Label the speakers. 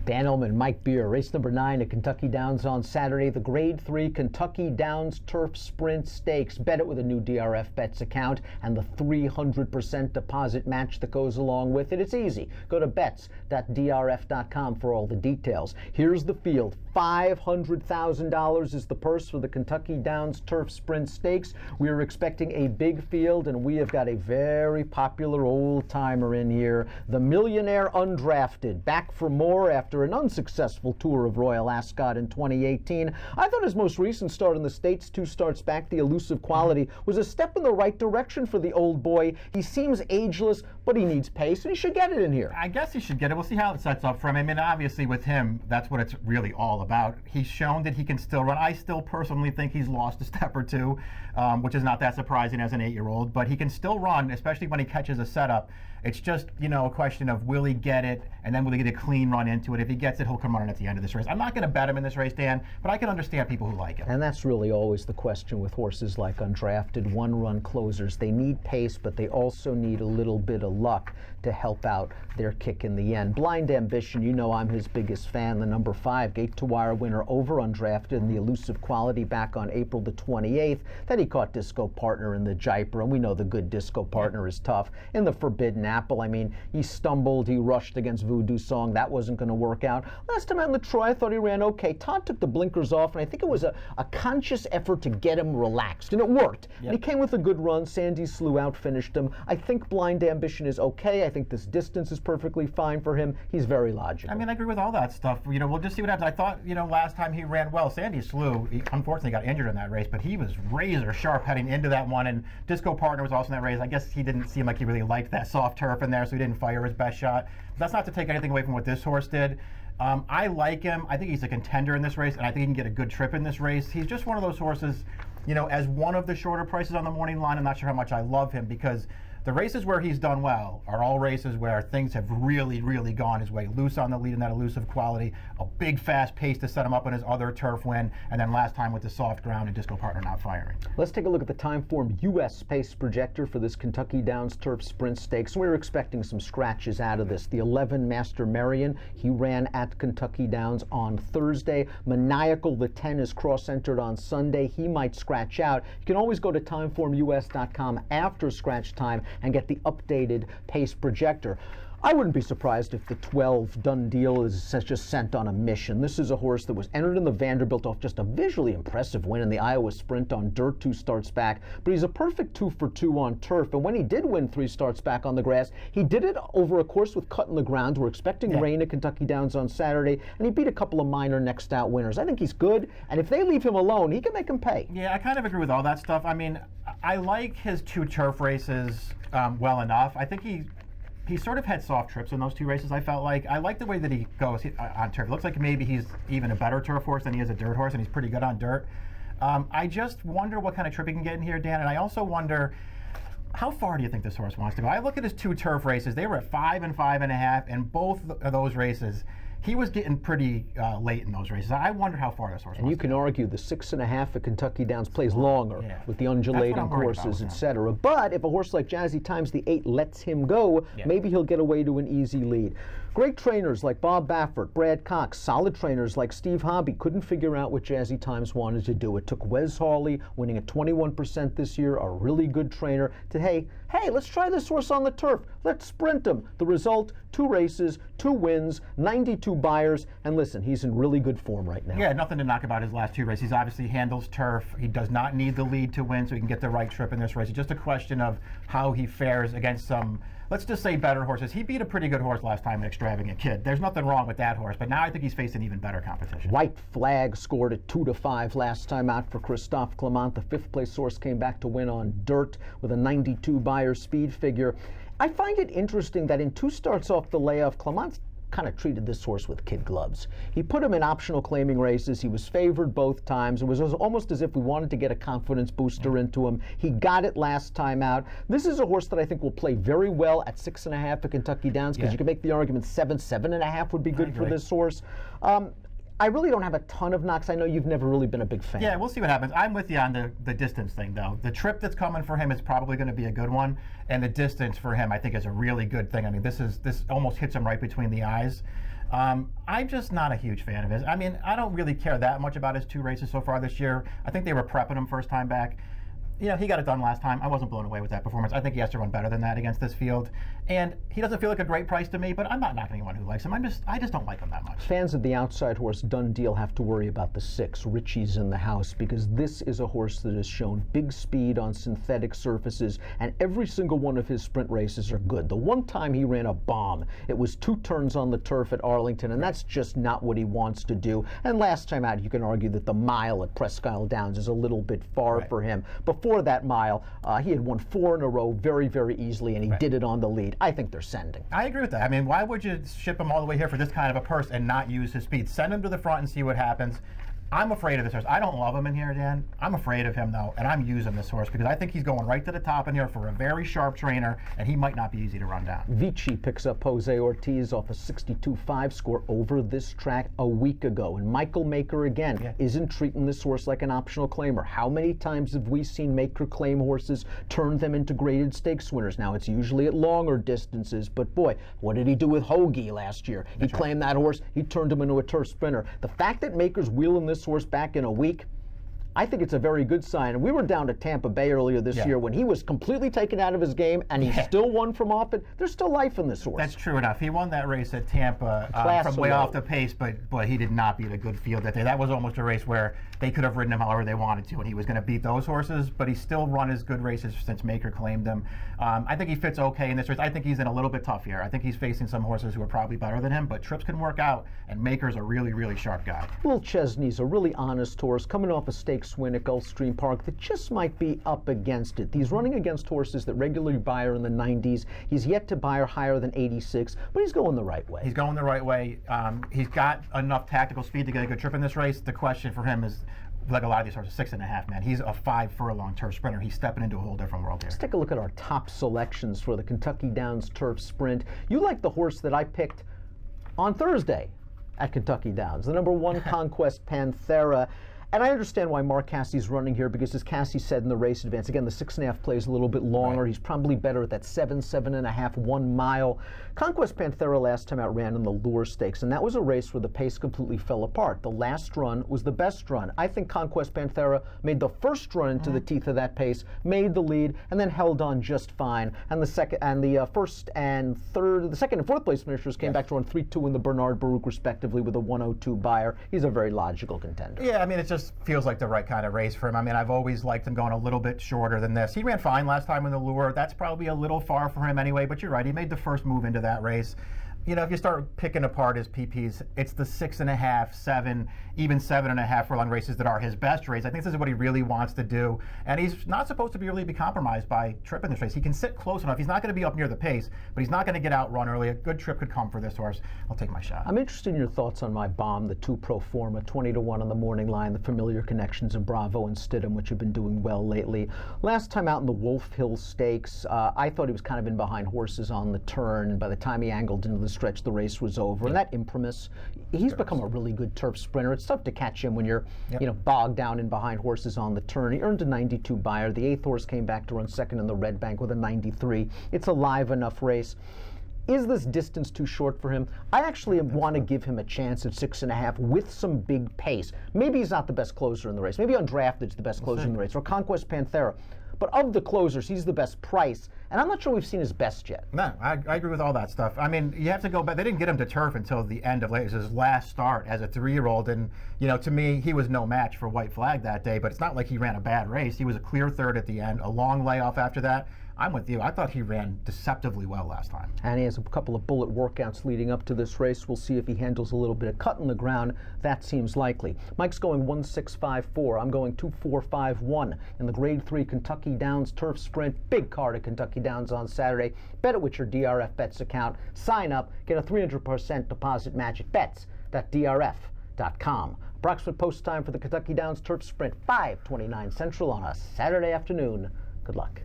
Speaker 1: Dan Illman, Mike Beer, race number 9 at Kentucky Downs on Saturday. The Grade 3 Kentucky Downs Turf Sprint Stakes. Bet it with a new DRF Bets account and the 300% deposit match that goes along with it. It's easy. Go to bets.drf.com for all the details. Here's the field. $500,000 is the purse for the Kentucky Downs Turf Sprint Stakes. We are expecting a big field, and we have got a very popular old-timer in here. The millionaire undrafted, back for more after an unsuccessful tour of Royal Ascot in 2018. I thought his most recent start in the States, 2 starts back, the Elusive Quality, was a step in the right direction for the old boy. He seems ageless, but he needs pace, and he should get it in here.
Speaker 2: I guess he should get it. We'll see how it sets up for him. I mean, obviously with him, that's what it's really all about. He's shown that he can still run. I still personally think he's lost a step or two, which is not that surprising as an 8-year-old, but he can still run, especially when he catches a setup. It's just, you know, a question of will he get it, and then will he get a clean run into it. If he gets it, he'll come running at the end of this race. I'm not going to bet him in this race, Dan, but I can understand people who like it.
Speaker 1: And that's really always the question with horses like undrafted one-run closers. They need pace, but they also need a little bit of luck to help out their kick in the end. Blind Ambition, you know I'm his biggest fan. The number 5 gate-to-wire winner over undrafted in the Elusive Quality back on April the 28th. Then he caught Disco Partner in the Jaipur, and we know the good Disco Partner is tough. In the Forbidden Apple, I mean, he stumbled, he rushed against Voodoo Song. That wasn't going to work out. Last time out in the Troy, I thought he ran okay. Todd took the blinkers off, and I think it was a conscious effort to get him relaxed, and it worked. Yep. And he came with a good run. Sandy Slew out-finished him. I think Blind Ambition is okay. I think this distance is perfectly fine for him. He's very logical.
Speaker 2: I mean, I agree with all that stuff. You know, we'll just see what happens. I thought, you know, last time he ran well. Sandy Slew, he unfortunately got injured in that race, but he was razor sharp heading into that one, and Disco Partner was also in that race. I guess he didn't seem like he really liked that soft turf in there, so he didn't fire his best shot. That's not to take anything away from what this horse did. I like him. I think he's a contender in this race, and I think he can get a good trip in this race. He's just one of those horses, you know, as one of the shorter prices on the morning line. I'm not sure how much I love him, because the races where he's done well are all races where things have really, really gone his way. Loose on the lead in that Elusive Quality, a big fast pace to set him up on his other turf win, and then last time with the soft ground and Disco Partner not firing.
Speaker 1: Let's take a look at the Timeform U.S. pace projector for this Kentucky Downs Turf Sprint Stakes. We're expecting some scratches out of this. The 11 Master Marion, he ran at Kentucky Downs on Thursday. Maniacal, the 10, is cross-entered on Sunday. He might scratch out. You can always go to timeformus.com after scratch time and get the updated pace projector. I wouldn't be surprised if the 12 Done Deal is just sent on a mission. This is a horse that was entered in the Vanderbilt off just a visually impressive win in the Iowa Sprint on dirt 2 starts back, but he's a perfect 2 for 2 on turf, and when he did win 3 starts back on the grass, he did it over a course with cut in the ground. We're expecting rain at Kentucky Downs on Saturday, and he beat a couple of minor next out winners. I think he's good, and if they leave him alone, he can make him pay.
Speaker 2: Yeah, I kind of agree with all that stuff. I mean, I like his 2 turf races well enough. I think he sort of had soft trips in those 2 races, I felt like. I like the way that he goes on turf. It looks like maybe he's even a better turf horse than he is a dirt horse, and he's pretty good on dirt. I just wonder what kind of trip he can get in here, Dan, and I also wonder, how far do you think this horse wants to go? I look at his 2 turf races. They were at 5 and 5.5, and both of those races, he was getting pretty late in those races. I wonder how far this horse wants to go.
Speaker 1: And you can argue the 6.5 at Kentucky Downs plays longer with the undulating courses, etc. But if a horse like Jazzy Times, the 8, lets him go, maybe he'll get away to an easy lead. Great trainers like Bob Baffert, Brad Cox, solid trainers like Steve Hobby couldn't figure out what Jazzy Times wanted to do. It took Wes Hawley, winning at 21% this year, a really good trainer, to, hey, let's try this horse on the turf. Let's sprint him. The result, 2 races, 2 wins, 92 buyers, and listen, he's in really good form right now.
Speaker 2: Yeah, nothing to knock about his last 2 races. He obviously handles turf. He does not need the lead to win, so he can get the right trip in this race. It's just a question of how he fares against some, let's just say, better horses. He beat a pretty good horse last time, an Extravagant Kid. There's nothing wrong with that horse, but now I think he's facing even better competition.
Speaker 1: White Flag scored at 2-5 last time out for Christophe Clement. The 5th place horse came back to win on dirt with a 92 buyer speed figure. I find it interesting that in 2 starts off the layoff, Clement's kind of treated this horse with kid gloves. He put him in optional claiming races. He was favored both times. It was almost as if we wanted to get a confidence booster into him. He got it last time out. This is a horse that I think will play very well at 6.5 at Kentucky Downs, because you can make the argument 7.5 would be good for this horse. I really don't have a ton of knocks. I know you've never really been a big fan.
Speaker 2: Yeah, we'll see what happens. I'm with you on the distance thing, though. The trip that's coming for him is probably going to be a good one, and the distance for him, I think, is a really good thing. I mean, this almost hits him right between the eyes. I'm just not a huge fan of his. I mean, I don't really care that much about his 2 races so far this year. I think they were prepping him first time back. You know, he got it done last time. I wasn't blown away with that performance. I think he has to run better than that against this field. And he doesn't feel like a great price to me, but I'm not knocking anyone who likes him. I just don't like him that much.
Speaker 1: Fans of the outside horse Done Deal have to worry about the 6, Richie's in the House, because this is a horse that has shown big speed on synthetic surfaces, and every single one of his sprint races are good. The one time he ran a bomb, it was 2 turns on the turf at Arlington, and that's just not what he wants to do. And last time out, you can argue that the mile at Presque Isle Downs is a little bit far for him. Before that mile, he had won 4 in a row very, very easily, and he did it on the lead. I think they're sending.
Speaker 2: I agree with that. I mean, why would you ship him all the way here for this kind of a purse and not use his speed? Send him to the front and see what happens. I'm afraid of this horse. I don't love him in here, Dan. I'm afraid of him, though, and I'm using this horse because I think he's going right to the top in here for a very sharp trainer, and he might not be easy to run down.
Speaker 1: Vici picks up Jose Ortiz off a 62.5 score over this track a week ago, and Michael Maker, again, isn't treating this horse like an optional claimer. How many times have we seen Maker claim horses, turn them into graded stakes winners? Now, it's usually at longer distances, but boy, what did he do with Hoagie last year? He claimed that horse, he turned him into a turf sprinter. The fact that Maker's wheeling this horse back in a week, I think it's a very good sign. And we were down to Tampa Bay earlier this year when he was completely taken out of his game, and he still won from off it. There's still life in this horse.
Speaker 2: That's true enough. He won that race at Tampa from way off the pace, but he did not beat a good field that day. That was almost a race where they could have ridden him however they wanted to, and he was going to beat those horses, but he still run his good races since Maker claimed him. I think he fits okay in this race. I think he's in a little bit tough here. I think he's facing some horses who are probably better than him, but trips can work out, and Maker's a really, really sharp guy.
Speaker 1: Will Chesney's a really honest horse coming off a stakes win at Gulfstream Park that just might be up against it. He's running against horses that regularly buy her in the 90s. He's yet to buy her higher than 86, but he's going the right way.
Speaker 2: He's going the right way. He's got enough tactical speed to get a good trip in this race. The question for him is, like a lot of these horses, 6.5, man. He's a 5 furlong turf sprinter. He's stepping into a whole different world here.
Speaker 1: Let's take a look at our top selections for the Kentucky Downs Turf Sprint. You like the horse that I picked on Thursday at Kentucky Downs, the number 1 Conquest Panthera. And I understand why Mark Cassie's running here, because as Cassie said in the race advance, again, the 6.5 plays a little bit longer. He's probably better at that 7.5, 1 mile. Conquest Panthera last time out ran in the Lure Stakes, and that was a race where the pace completely fell apart. The last run was the best run. I think Conquest Panthera made the first run into the teeth of that pace, made the lead, and then held on just fine. And the second and fourth place finishers came back to run 3-2 in the Bernard Baruch respectively with a 102 buyer. He's a very logical contender.
Speaker 2: Yeah, I mean, it just feels like the right kind of race for him. I mean, I've always liked him going a little bit shorter than this. He ran fine last time in the Lure. That's probably a little far for him anyway, but you're right. He made the first move into that race. You know, if you start picking apart his PPs, it's the 6.5, 7, even 7.5 furlong races that are his best race. I think this is what he really wants to do, and he's not supposed to really be compromised by trip in this race. He can sit close enough. He's not going to be up near the pace, but he's not going to get outrun early. A good trip could come for this horse. I'll take my shot.
Speaker 1: I'm interested in your thoughts on my bomb, the 2 Pro Forma, 20-1 on the morning line, the familiar connections of Bravo and Stidham, which have been doing well lately. Last time out in the Wolf Hill Stakes, I thought he was kind of in behind horses on the turn, and by the time he angled into the stretch, the race was over. And that Imprimis, he's become a really good turf sprinter. It's tough to catch him when you're bogged down in behind horses on the turn. He earned a 92 buyer. The 8th horse came back to run second in the Red Bank with a 93. It's a live enough race. Is this distance too short for him? I actually want to give him a chance at 6.5 with some big pace. Maybe he's not the best closer in the race. Maybe Undrafted's the best closer in the race, or Conquest Panthera. But of the closers, he's the best price, and I'm not sure we've seen his best yet.
Speaker 2: No, I agree with all that stuff. I mean, you have to go back. They didn't get him to turf until the end of his last start as a 3-year-old, and you know, to me, he was no match for White Flag that day. But it's not like he ran a bad race. He was a clear third at the end, a long layoff after that. I'm with you. I thought he ran deceptively well last time. And he has a couple of bullet workouts leading up to this race. We'll see if he handles a little bit of cut in the ground. That seems likely. Mike's going 1.654. I'm going 2.451 in the Grade 3 Kentucky Downs Turf Sprint. Big card at Kentucky Downs on Saturday. Bet it with your DRF Bets account. Sign up. Get a 300% deposit match at bets.drf.com. Approximate post time for the Kentucky Downs Turf Sprint, 5:29 Central on a Saturday afternoon. Good luck.